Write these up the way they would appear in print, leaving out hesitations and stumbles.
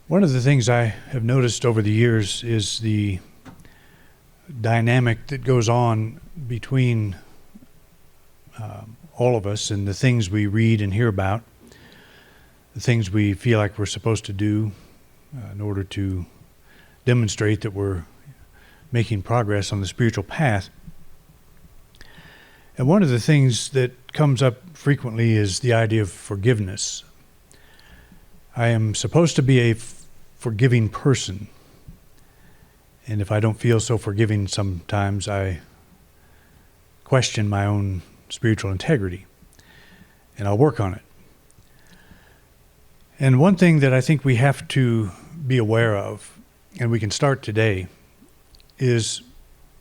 One of the things I have noticed over the years is the dynamic that goes on between all of us and the things we read and hear about, the things we feel like we're supposed to do in order to demonstrate that we're making progress on the spiritual path. And one of the things that comes up frequently is the idea of forgiveness. I am supposed to be a forgiving person. And if I don't feel so forgiving sometimes, I question my own spiritual integrity. And I'll work on it. And one thing that I think we have to be aware of, and we can start today, is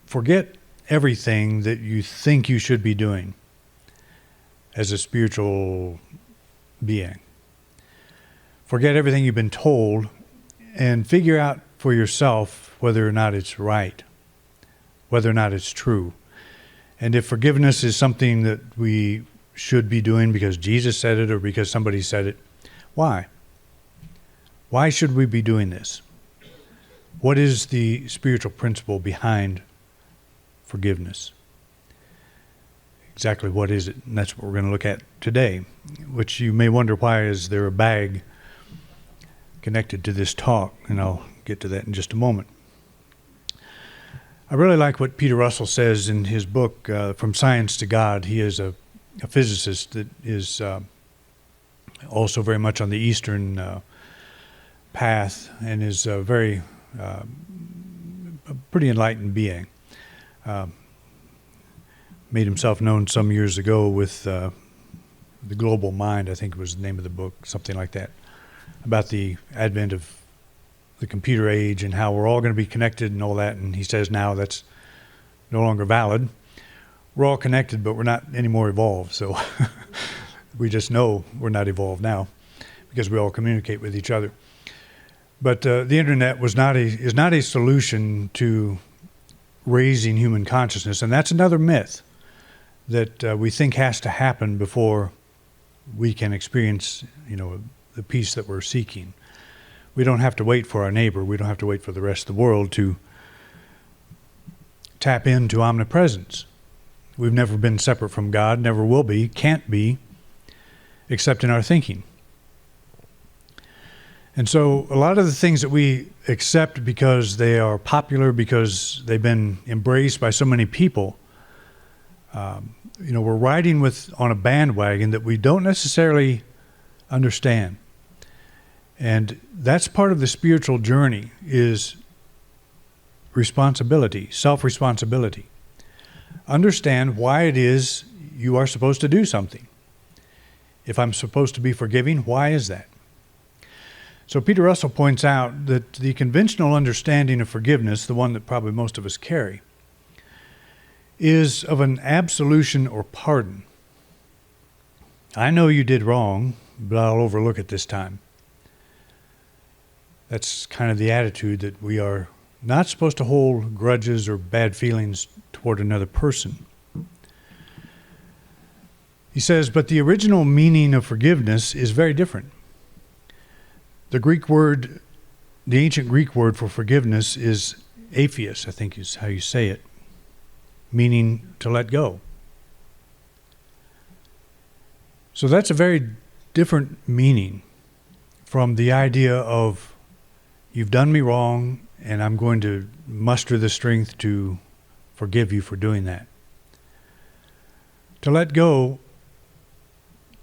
forget everything that you think you should be doing as a spiritual being. Forget everything you've been told and figure out for yourself whether or not it's right, whether or not it's true. And if forgiveness is something that we should be doing because Jesus said it or because somebody said it, why? Why should we be doing this? What is the spiritual principle behind forgiveness? Exactly what is it? And that's what we're going to look at today, which you may wonder, why is there a bag connected to this talk? And I'll get to that in just a moment. I really like what Peter Russell says in his book, From Science to God. He is a physicist that is also very much on the Eastern path and is a pretty enlightened being. Made himself known some years ago with The Global Mind, I think was the name of the book, something like that, about the advent of the computer age and how we're all going to be connected and all that. And he says now that's no longer valid. We're all connected, but we're not any more evolved. So we just know we're not evolved now because we all communicate with each other. But the internet is not a solution to raising human consciousness. And that's another myth that we think has to happen before we can experience, the peace that we're seeking. We don't have to wait for our neighbor. We don't have to wait for the rest of the world to tap into omnipresence. We've never been separate from God, never will be, can't be, except in our thinking. And so a lot of the things that we accept because they are popular, because they've been embraced by so many people, we're riding on a bandwagon that we don't necessarily understand. And that's part of the spiritual journey, is responsibility, self-responsibility. Understand why it is you are supposed to do something. If I'm supposed to be forgiving, why is that? So Peter Russell points out that the conventional understanding of forgiveness, the one that probably most of us carry, is of an absolution or pardon. I know you did wrong, but I'll overlook it this time. That's kind of the attitude that we are not supposed to hold grudges or bad feelings toward another person. He says, but the original meaning of forgiveness is very different. The ancient Greek word for forgiveness is aphesis, I think is how you say it, meaning to let go. So that's a very different meaning from the idea of you've done me wrong and I'm going to muster the strength to forgive you for doing that. To let go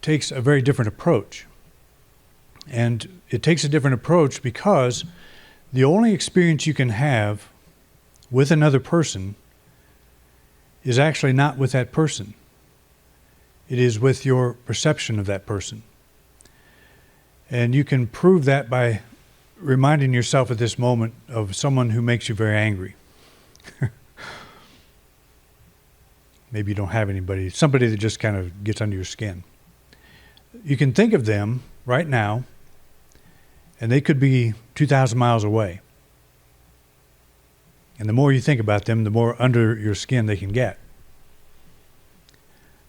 takes a very different approach. And it takes a different approach because the only experience you can have with another person is actually not with that person. It is with your perception of that person. And you can prove that by reminding yourself at this moment of someone who makes you very angry. Maybe you don't have anybody, somebody that just kind of gets under your skin. You can think of them right now, and they could be 2,000 miles away. And the more you think about them, the more under your skin they can get.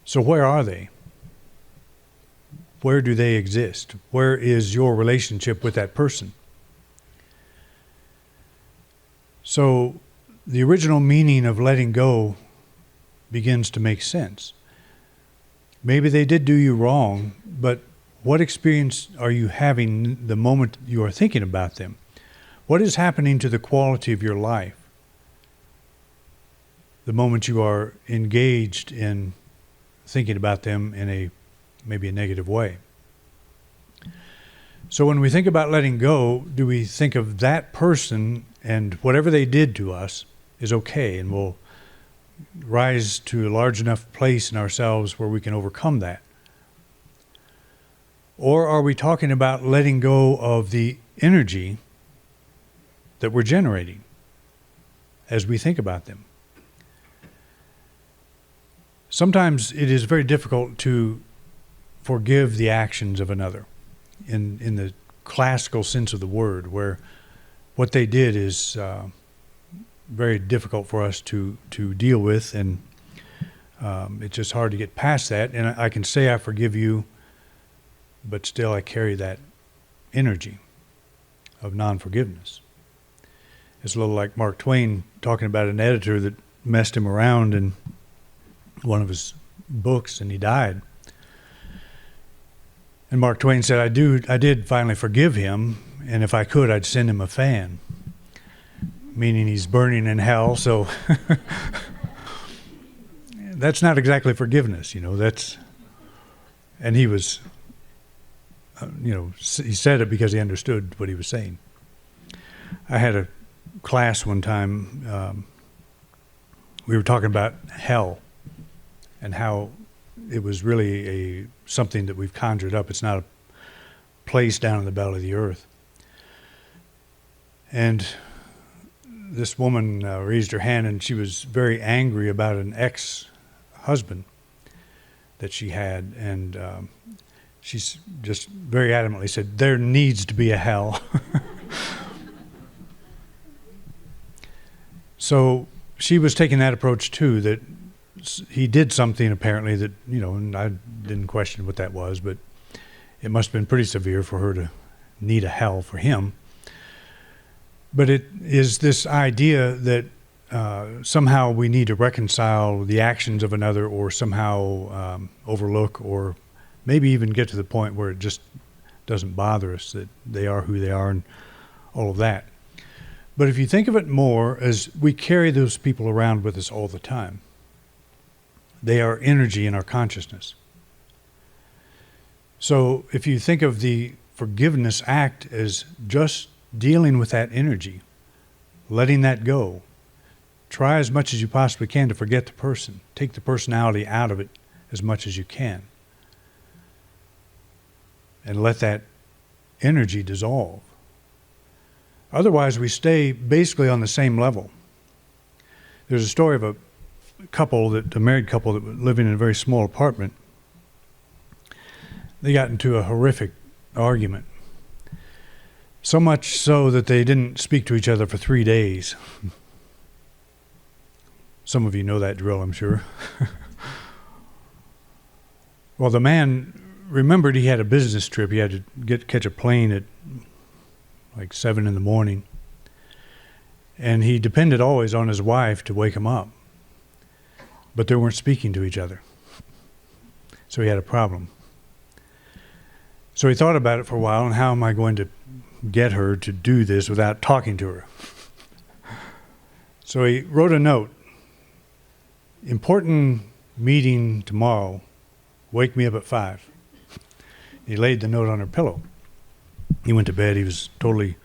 So where are they? Where do they exist? Where is your relationship with that person? So the original meaning of letting go begins to make sense. Maybe they did do you wrong, but what experience are you having the moment you are thinking about them? What is happening to the quality of your life the moment you are engaged in thinking about them in maybe a negative way? So when we think about letting go, do we think of that person and whatever they did to us is okay, and we'll rise to a large enough place in ourselves where we can overcome that? Or are we talking about letting go of the energy that we're generating as we think about them? Sometimes it is very difficult to forgive the actions of another in the classical sense of the word, where what they did is very difficult for us to deal with, and it's just hard to get past that. And I can say I forgive you, but still I carry that energy of non-forgiveness. It's a little like Mark Twain talking about an editor that messed him around in one of his books, and he died. And Mark Twain said, I did finally forgive him, and if I could, I'd send him a fan. Meaning he's burning in hell, so that's not exactly forgiveness, and he was, he said it because he understood what he was saying. I had a class one time, we were talking about hell and how it was really something that we've conjured up. It's not a place down in the belly of the earth. And this woman raised her hand, and she was very angry about an ex-husband that she had, and she's just very adamantly said, there needs to be a hell. So she was taking that approach too, that he did something apparently that, and I didn't question what that was, but it must have been pretty severe for her to need a hell for him. But it is this idea that somehow we need to reconcile the actions of another, or somehow overlook, or maybe even get to the point where it just doesn't bother us that they are who they are and all of that. But if you think of it more as we carry those people around with us all the time, they are energy in our consciousness. So if you think of the forgiveness act as just dealing with that energy, letting that go, try as much as you possibly can to forget the person. Take the personality out of it as much as you can. And let that energy dissolve. Otherwise, we stay basically on the same level. There's a story of a married couple that was living in a very small apartment. They got into a horrific argument. So much so that they didn't speak to each other for 3 days. Some of you know that drill, I'm sure. Well, the man remembered he had a business trip. He had to catch a plane at like 7 a.m. And he depended always on his wife to wake him up. But they weren't speaking to each other. So he had a problem. So he thought about it for a while, and how am I going to get her to do this without talking to her? So he wrote a note. Important meeting tomorrow. Wake me up at 5. He laid the note on her pillow. He went to bed. He was totally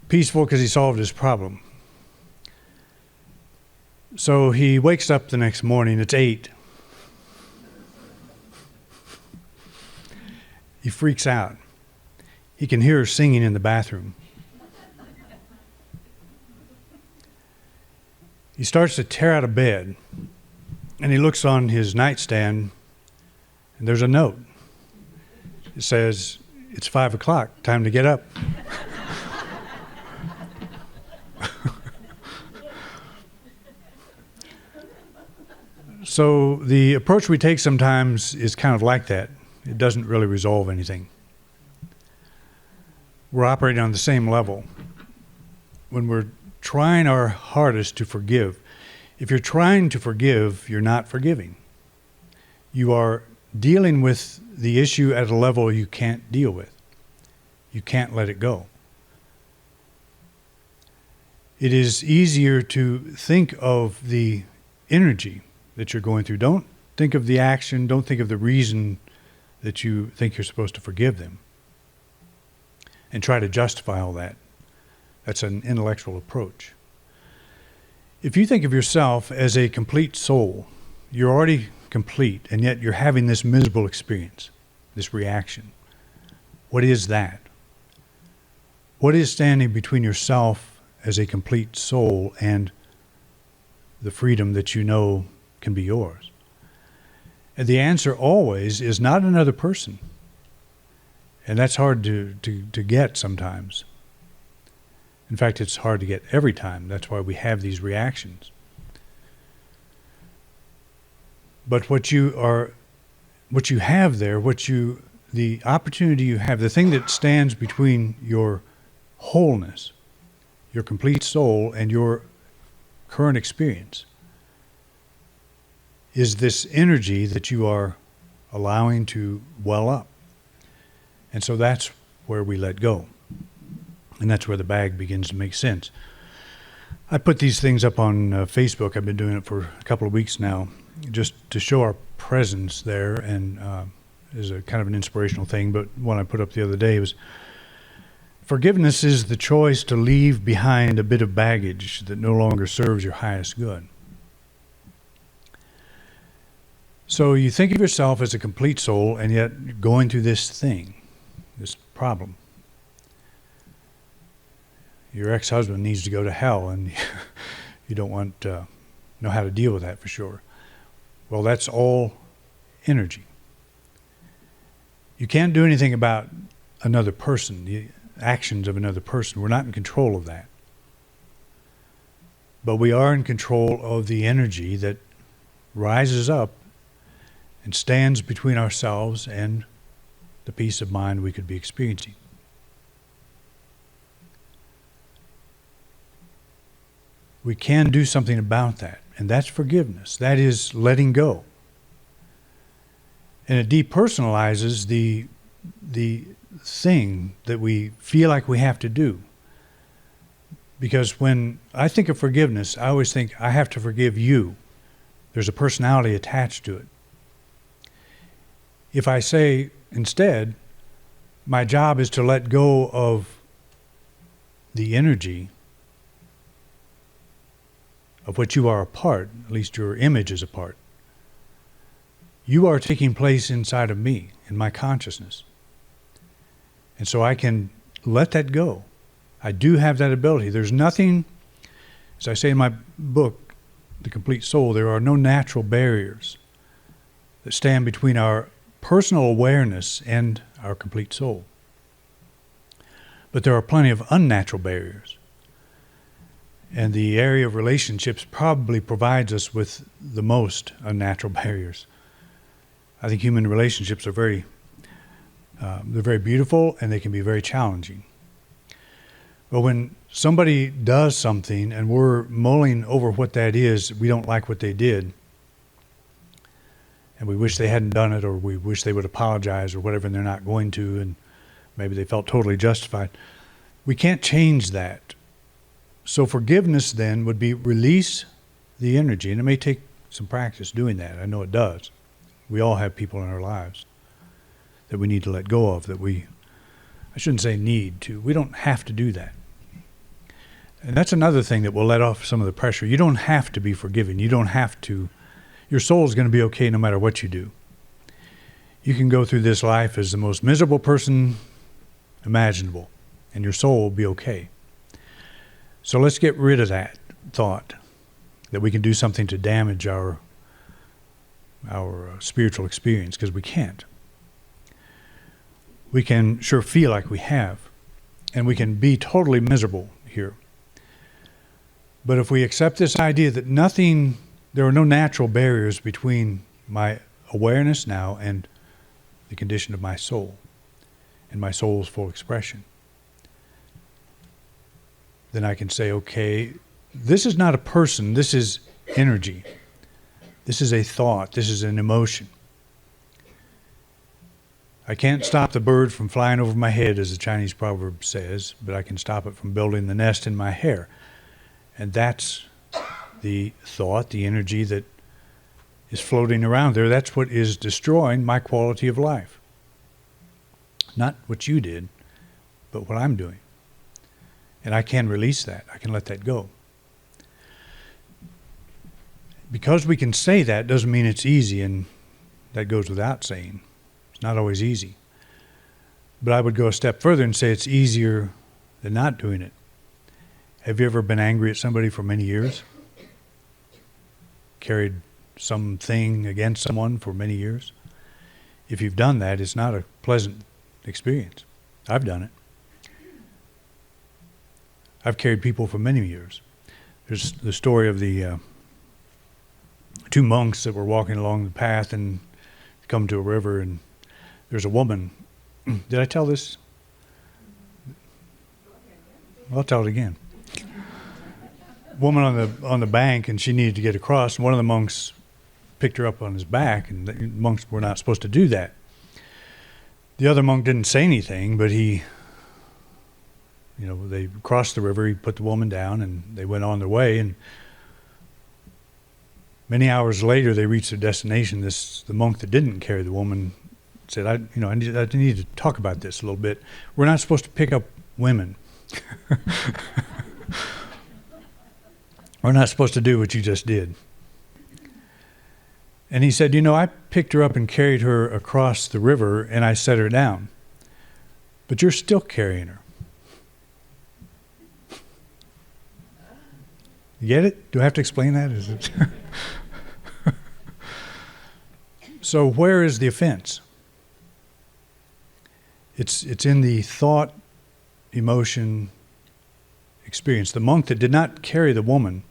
peaceful because he solved his problem. So he wakes up the next morning. It's 8. He freaks out. He can hear her singing in the bathroom. He starts to tear out of bed, and he looks on his nightstand, and there's a note. It says, it's 5 o'clock, time to get up. So the approach we take sometimes is kind of like that. It doesn't really resolve anything. We're operating on the same level. When we're trying our hardest to forgive. If you're trying to forgive, you're not forgiving. You are dealing with the issue at a level you can't deal with. You can't let it go. It is easier to think of the energy that you're going through. Don't think of the action. Don't think of the reason that you think you're supposed to forgive them. And try to justify all that. That's an intellectual approach. If you think of yourself as a complete soul, you're already complete, and yet you're having this miserable experience, this reaction. What is that? What is standing between yourself as a complete soul and the freedom that you know can be yours? And the answer always is not another person. And that's hard to get sometimes. In fact, it's hard to get every time. That's why we have these reactions. But what you have there, the opportunity you have, the thing that stands between your wholeness, your complete soul, and your current experience, is this energy that you are allowing to well up. And so that's where we let go. And that's where the bag begins to make sense. I put these things up on Facebook. I've been doing it for a couple of weeks now, just to show our presence there, and is a kind of an inspirational thing. But one I put up the other day was, forgiveness is the choice to leave behind a bit of baggage that no longer serves your highest good. So you think of yourself as a complete soul, and yet going through this thing, this problem. Your ex-husband needs to go to hell, and you don't know how to deal with that for sure. Well, that's all energy. You can't do anything about another person, the actions of another person. We're not in control of that. But we are in control of the energy that rises up and stands between ourselves and the peace of mind we could be experiencing. We can do something about that, and that's forgiveness. That is letting go. And it depersonalizes the thing that we feel like we have to do. Because when I think of forgiveness, I always think I have to forgive you. There's a personality attached to it. If I say instead, my job is to let go of the energy of which you are a part, at least your image is a part. You are taking place inside of me, in my consciousness. And so I can let that go. I do have that ability. There's nothing, as I say in my book, The Complete Soul, there are no natural barriers that stand between our personal awareness and our complete soul. But there are plenty of unnatural barriers. And the area of relationships probably provides us with the most unnatural barriers. I think human relationships are they're very beautiful, and they can be very challenging. But when somebody does something and we're mulling over what that is, we don't like what they did, and we wish they hadn't done it, or we wish they would apologize or whatever, and they're not going to, and maybe they felt totally justified. We can't change that. So forgiveness then would be release the energy, and it may take some practice doing that. I know it does. We all have people in our lives that we need to let go of, I shouldn't say need to, we don't have to do that. And that's another thing that will let off some of the pressure. You don't have to be forgiven. You don't have to. Your soul is going to be okay no matter what you do. You can go through this life as the most miserable person imaginable, and your soul will be okay. So let's get rid of that thought that we can do something to damage our spiritual experience, because we can't. We can sure feel like we have, and we can be totally miserable here. But if we accept this idea that there are no natural barriers between my awareness now and the condition of my soul and my soul's full expression, then I can say, okay, this is not a person, this is energy. This is a thought, this is an emotion. I can't stop the bird from flying over my head, as the Chinese proverb says, but I can stop it from building the nest in my hair. And that's the thought, the energy that is floating around there. That's what is destroying my quality of life. Not what you did, but what I'm doing. And I can release that. I can let that go. Because we can say that doesn't mean it's easy, and that goes without saying. It's not always easy. But I would go a step further and say it's easier than not doing it. Have you ever been angry at somebody for many years? Carried something against someone for many years? If you've done that, it's not a pleasant experience. I've done it. I've carried people for many years. There's the story of the two monks that were walking along the path and come to a river, and there's a woman. Did I tell this? I'll tell it again. Woman on the bank, and she needed to get across, and one of the monks picked her up on his back, and the monks were not supposed to do that. The other monk didn't say anything, but they crossed the river, he put the woman down, and they went on their way, and many hours later they reached their destination. The monk that didn't carry the woman said, I need to talk about this a little bit. We're not supposed to pick up women. We're not supposed to do what you just did. And he said, I picked her up and carried her across the river, and I set her down. But you're still carrying her. You get it? Do I have to explain that? Is it? So where is the offense? It's in the thought, emotion, experience. The monk that did not carry the woman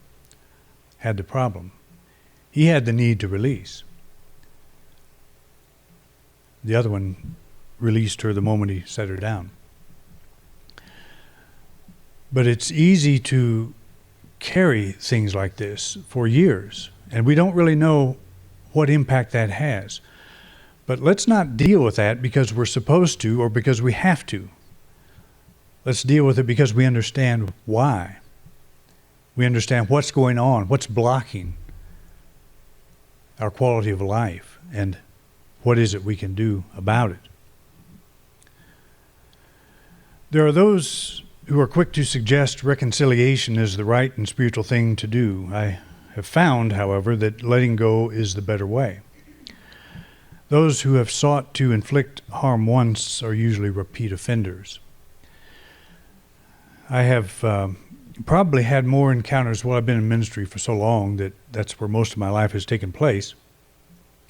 had the problem. He had the need to release. The other one released her the moment he set her down. But it's easy to carry things like this for years, and we don't really know what impact that has. But let's not deal with that because we're supposed to or because we have to. Let's deal with it because we understand why. We understand what's going on, what's blocking our quality of life, and what is it we can do about it. There are those who are quick to suggest reconciliation is the right and spiritual thing to do. I have found, however, that letting go is the better way. Those who have sought to inflict harm once are usually repeat offenders. I have probably had more encounters. Well, I've been in ministry for so long that that's where most of my life has taken place.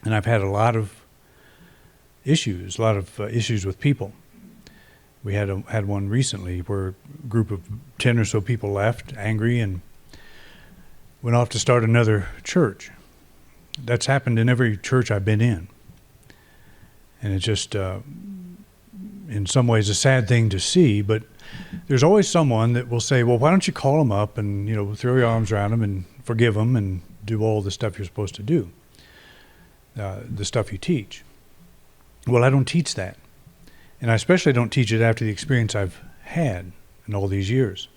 And I've had a lot of issues with people. We had one recently where a group of 10 or so people left, angry, and went off to start another church. That's happened in every church I've been in. And it's just, in some ways, a sad thing to see, but there's always someone that will say, well, why don't you call them up and, throw your arms around them and forgive them and do all the stuff you're supposed to do, the stuff you teach. Well, I don't teach that. And I especially don't teach it after the experience I've had in all these years.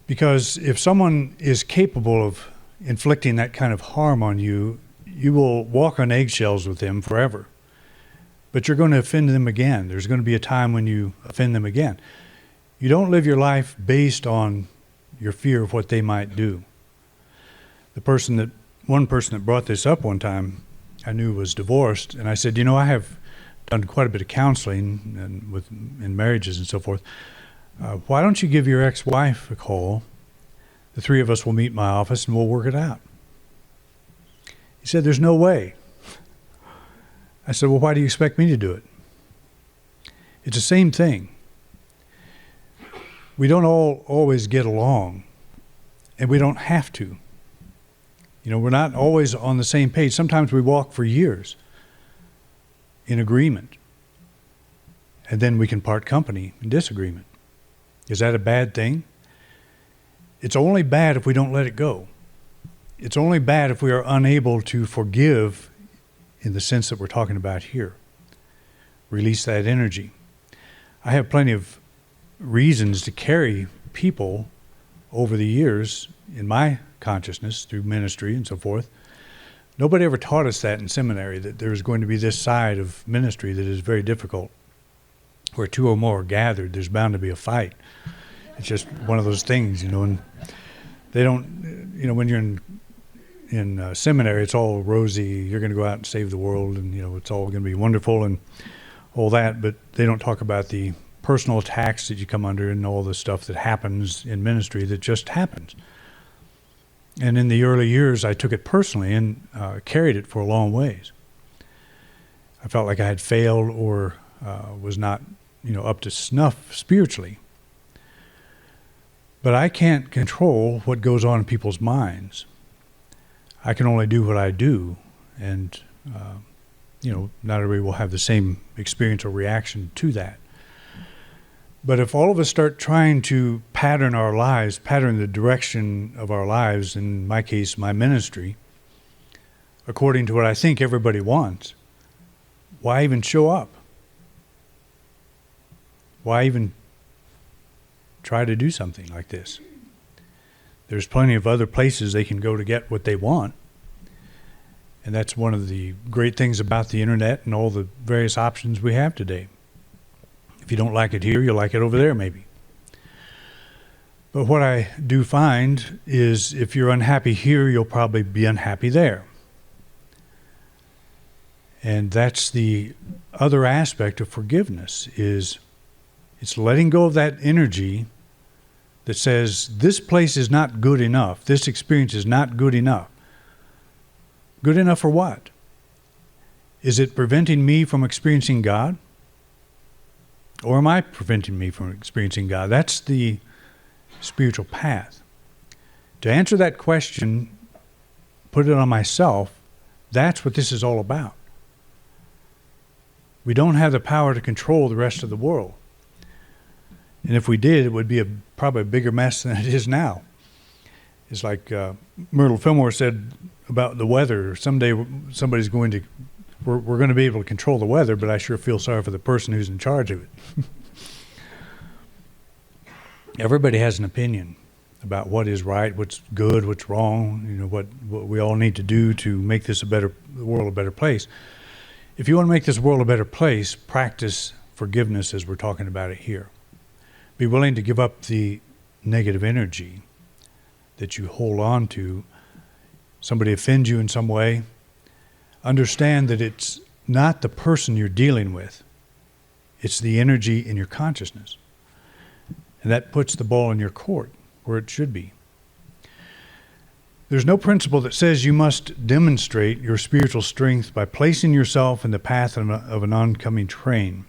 Because if someone is capable of inflicting that kind of harm on you, you will walk on eggshells with them forever. But you're going to offend them again. There's going to be a time when you offend them again. You don't live your life based on your fear of what they might do. One person that brought this up one time, I knew was divorced, and I said, I have done quite a bit of counseling and in marriages and so forth. Why don't you give your ex-wife a call? The three of us will meet in my office and we'll work it out. He said, there's no way. I said, well, why do you expect me to do it? It's the same thing. We don't always get along, and we don't have to. We're not always on the same page. Sometimes we walk for years in agreement, and then we can part company in disagreement. Is that a bad thing? It's only bad if we don't let it go. It's only bad if we are unable to forgive in the sense that we're talking about here. Release that energy. I have plenty of reasons to carry people over the years in my consciousness through ministry and so forth. Nobody ever taught us that in seminary, that there's going to be this side of ministry that is very difficult. Where two or more are gathered, there's bound to be a fight. It's just one of those things, and they don't, when you're in seminary, it's all rosy. You're going to go out and save the world, and it's all going to be wonderful and all that. But they don't talk about the personal attacks that you come under and all the stuff that happens in ministry that just happens. And in the early years, I took it personally and carried it for a long ways. I felt like I had failed or was not, up to snuff spiritually. But I can't control what goes on in people's minds. I can only do what I do, and not everybody will have the same experience or reaction to that. But if all of us start trying to pattern our lives, pattern the direction of our lives, in my case, my ministry, according to what I think everybody wants, why even show up? Why even try to do something like this? There's plenty of other places they can go to get what they want. And that's one of the great things about the internet and all the various options we have today. If you don't like it here, you'll like it over there maybe. But what I do find is if you're unhappy here, you'll probably be unhappy there. And that's the other aspect of forgiveness, is it's letting go of that energy that says, this place is not good enough. This experience is not good enough. Good enough for what? Is it preventing me from experiencing God? Or am I preventing me from experiencing God? That's the spiritual path. To answer that question, put it on myself, that's what this is all about. We don't have the power to control the rest of the world. And if we did, it would be probably a bigger mess than it is now. It's like Myrtle Fillmore said about the weather. Someday somebody's going to, we're going to be able to control the weather, but I sure feel sorry for the person who's in charge of it. Everybody has an opinion about what is right, what's good, what's wrong, what we all need to do to make this the world a better place. If you want to make this world a better place, practice forgiveness as we're talking about it here. Be willing to give up the negative energy that you hold on to. Somebody offends you in some way, understand that it's not the person you're dealing with. It's the energy in your consciousness. And that puts the ball in your court where it should be. There's no principle that says you must demonstrate your spiritual strength by placing yourself in the path of an oncoming train.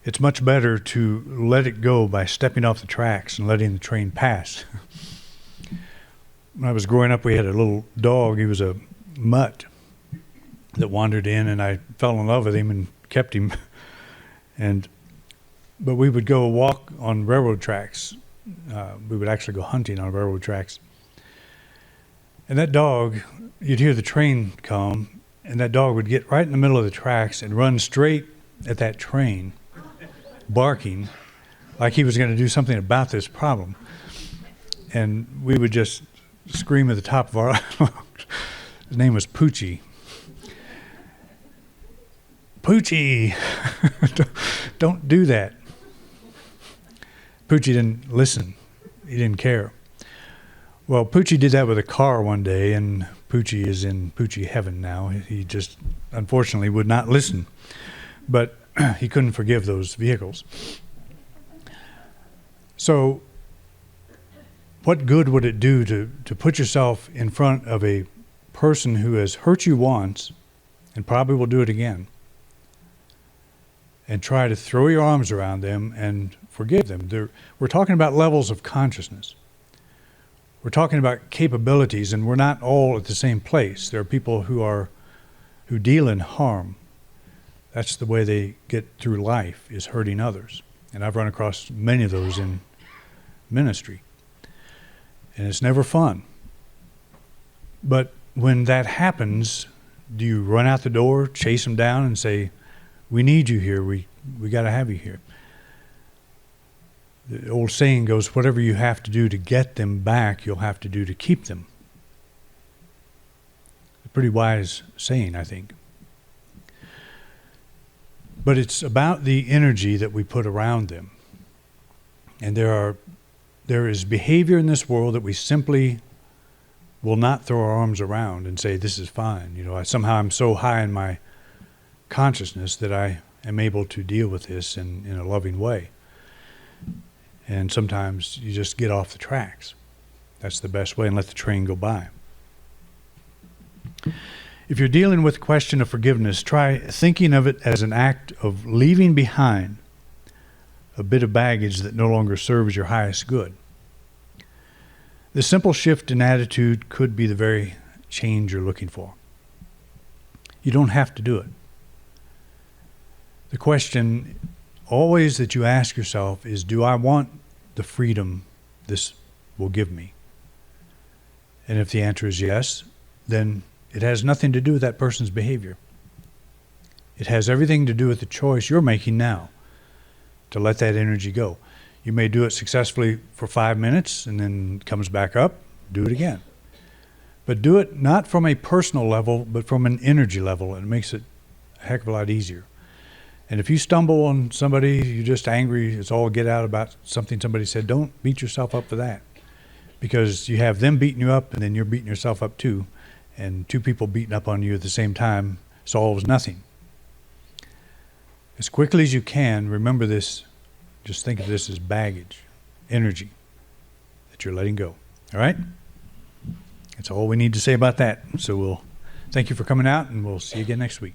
It's much better to let it go by stepping off the tracks and letting the train pass. When I was growing up, we had a little dog. He was a mutt that wandered in, and I fell in love with him and kept him. But we would go walk on railroad tracks. We would actually go hunting on railroad tracks. And that dog, you'd hear the train come, and that dog would get right in the middle of the tracks and run straight at that train, barking like he was going to do something about this problem. And we would just scream at the top of our lungs. His name was Poochie. Poochie! Don't do that. Poochie didn't listen. He didn't care. Well, Poochie did that with a car one day, and Poochie is in Poochie heaven now. He just, unfortunately, would not listen. But he couldn't forgive those vehicles. So, what good would it do to put yourself in front of a person who has hurt you once and probably will do it again, and try to throw your arms around them and forgive them? We're talking about levels of consciousness. We're talking about capabilities, and we're not all at the same place. There are people who deal in harm. That's the way they get through life, is hurting others. And I've run across many of those in ministry. And it's never fun. But when that happens, do you run out the door, chase them down, and say, we need you here, we got to have you here? The old saying goes, whatever you have to do to get them back, you'll have to do to keep them. A pretty wise saying, I think. But it's about the energy that we put around them. And there is behavior in this world that we simply will not throw our arms around and say, this is fine. You know, somehow I'm so high in my consciousness that I am able to deal with this in a loving way. And sometimes you just get off the tracks. That's the best way, and let the train go by. If you're dealing with the question of forgiveness, try thinking of it as an act of leaving behind a bit of baggage that no longer serves your highest good. The simple shift in attitude could be the very change you're looking for. You don't have to do it. The question always that you ask yourself is, do I want the freedom this will give me? And if the answer is yes, then it has nothing to do with that person's behavior. It has everything to do with the choice you're making now to let that energy go. You may do it successfully for 5 minutes and then it comes back up. Do it again. But do it not from a personal level, but from an energy level, and it makes it a heck of a lot easier. And if you stumble on somebody, you're just angry, it's all get out about something somebody said, don't beat yourself up for that. Because you have them beating you up and then you're beating yourself up too. And two people beating up on you at the same time solves nothing. As quickly as you can, remember this. Just think of this as baggage, energy that you're letting go. All right? That's all we need to say about that. So we'll thank you for coming out, and we'll see you again next week.